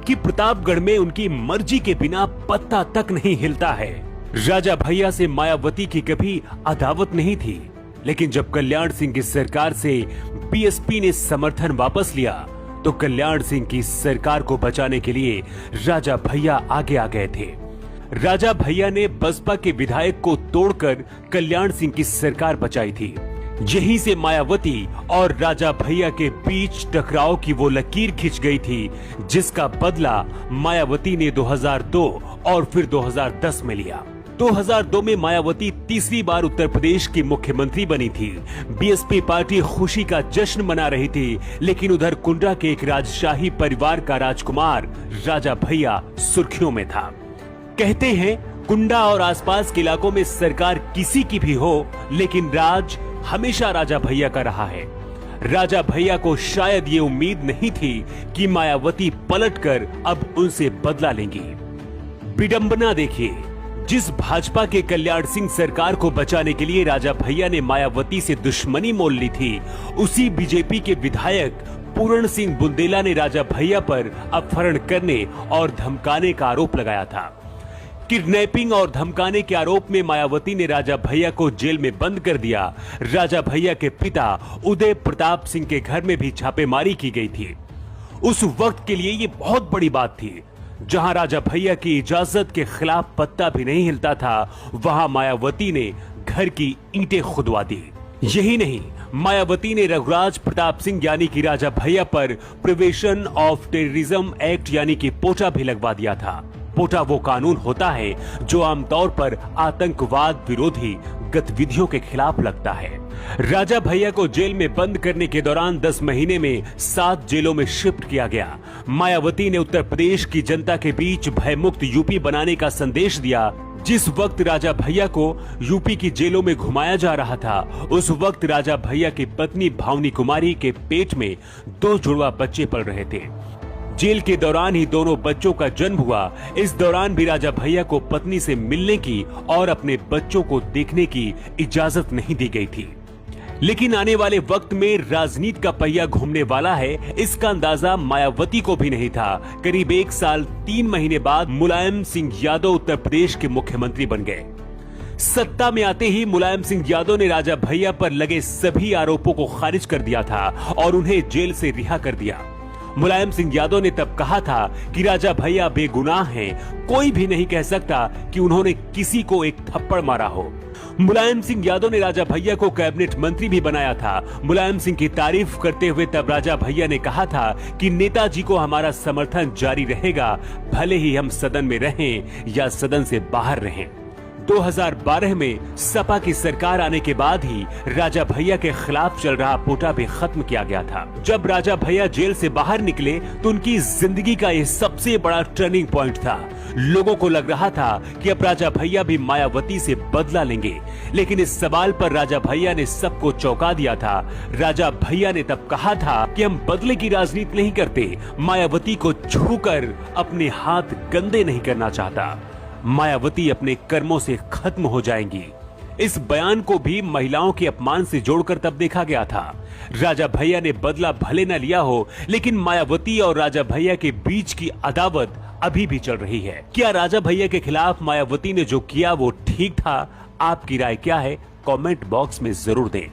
कि प्रतापगढ़ में उनकी मर्जी के बिना पत्ता तक नहीं हिलता है। राजा भैया से मायावती की कभी अदावत नहीं थी, लेकिन जब कल्याण सिंह की सरकार से बीएसपी ने समर्थन वापस लिया तो कल्याण सिंह की सरकार को बचाने के लिए राजा भैया आगे आ गए थे। राजा भैया ने बसपा के विधायक को तोड़कर कल्याण सिंह की सरकार बचाई थी। यहीं से मायावती और राजा भैया के बीच टकराव की वो लकीर खिंच गई थी, जिसका बदला मायावती ने 2002 और फिर 2010 में लिया। 2002 में मायावती तीसरी बार उत्तर प्रदेश की मुख्यमंत्री बनी थी। बीएसपी पार्टी खुशी का जश्न मना रही थी, लेकिन उधर कुंडा के एक राजशाही परिवार का राजकुमार राजा भैया सुर्खियों में था। कहते हैं कुंडा और आसपास के इलाकों में सरकार किसी की भी हो, लेकिन राज हमेशा राजा भैया का रहा है। राजा भैया को शायद ये उम्मीद नहीं थी कि मायावती पलटकर अब उनसे बदला लेंगी। विडंबना देखिए, जिस भाजपा के कल्याण सिंह सरकार को बचाने के लिए राजा भैया ने मायावती से दुश्मनी मोल ली थी, उसी बीजेपी के विधायक पूरण सिंह बुंदेला ने राजा भैया पर अपहरण करने और धमकाने का आरोप लगाया था। किडनैपिंग और धमकाने के आरोप में मायावती ने राजा भैया को जेल में बंद कर दिया। राजा भैया के पिता उदय प्रताप सिंह के घर में भी छापेमारी की गई थी। उस वक्त के लिए ये बहुत बड़ी बात थी। जहां राजा भैया की इजाजत के खिलाफ पत्ता भी नहीं हिलता था, वहां मायावती ने घर की ईंटें खुदवा दी। यही नहीं, मायावती ने रघुराज प्रताप सिंह यानी कि राजा भैया पर प्रिवेंशन ऑफ टेररिज्म एक्ट यानी कि पोटा भी लगवा दिया था। पोटा वो कानून होता है जो आमतौर पर आतंकवाद विरोधी गतिविधियों के खिलाफ लगता है। राजा भैया को जेल में बंद करने के दौरान 10 महीने में 7 जेलों में शिफ्ट किया गया। मायावती ने उत्तर प्रदेश की जनता के बीच भयमुक्त यूपी बनाने का संदेश दिया। जिस वक्त राजा भैया को यूपी की जेलों में घुमाया जा रहा था, उस वक्त राजा भैया की पत्नी भावनी कुमारी के पेट में 2 जुड़वा बच्चे पल रहे थे। जेल के दौरान ही दोनों बच्चों का जन्म हुआ। इस दौरान भी राजा भैया को पत्नी से मिलने की और अपने बच्चों को देखने की इजाजत नहीं दी गई थी। लेकिन आने वाले वक्त में राजनीति का पहिया घूमने वाला है, इसका अंदाजा मायावती को भी नहीं था। करीब 1 साल 3 महीने बाद मुलायम सिंह यादव उत्तर प्रदेश के मुख्यमंत्री बन गए। सत्ता में आते ही मुलायम सिंह यादव ने राजा भैया पर लगे सभी आरोपों को खारिज कर दिया था और उन्हें जेल से रिहा कर दिया। मुलायम सिंह यादव ने तब कहा था कि राजा भैया बेगुनाह हैं, कोई भी नहीं कह सकता कि उन्होंने किसी को एक थप्पड़ मारा हो। मुलायम सिंह यादव ने राजा भैया को कैबिनेट मंत्री भी बनाया था। मुलायम सिंह की तारीफ करते हुए तब राजा भैया ने कहा था कि नेताजी को हमारा समर्थन जारी रहेगा, भले ही हम सदन में रहें या सदन से बाहर रहें। 2012 में सपा की सरकार आने के बाद ही राजा भैया के खिलाफ चल रहा पोटा भी खत्म किया गया था। जब राजा भैया जेल से बाहर निकले तो उनकी जिंदगी का यह सबसे बड़ा टर्निंग पॉइंट था। लोगों को लग रहा था कि अब राजा भैया भी मायावती से बदला लेंगे, लेकिन इस सवाल पर राजा भैया ने सबको चौंका दिया था। राजा भैया ने तब कहा था कि हम बदले की राजनीति नहीं करते, मायावती को छूकर अपने हाथ गंदे नहीं करना चाहता। मायावती अपने कर्मों से खत्म हो जाएंगी। इस बयान को भी महिलाओं के अपमान से जोड़कर तब देखा गया था। राजा भैया ने बदला भले न लिया हो, लेकिन मायावती और राजा भैया के बीच की अदावत अभी भी चल रही है। क्या राजा भैया के खिलाफ मायावती ने जो किया वो ठीक था? आपकी राय क्या है? कमेंट बॉक्स में जरूर दें।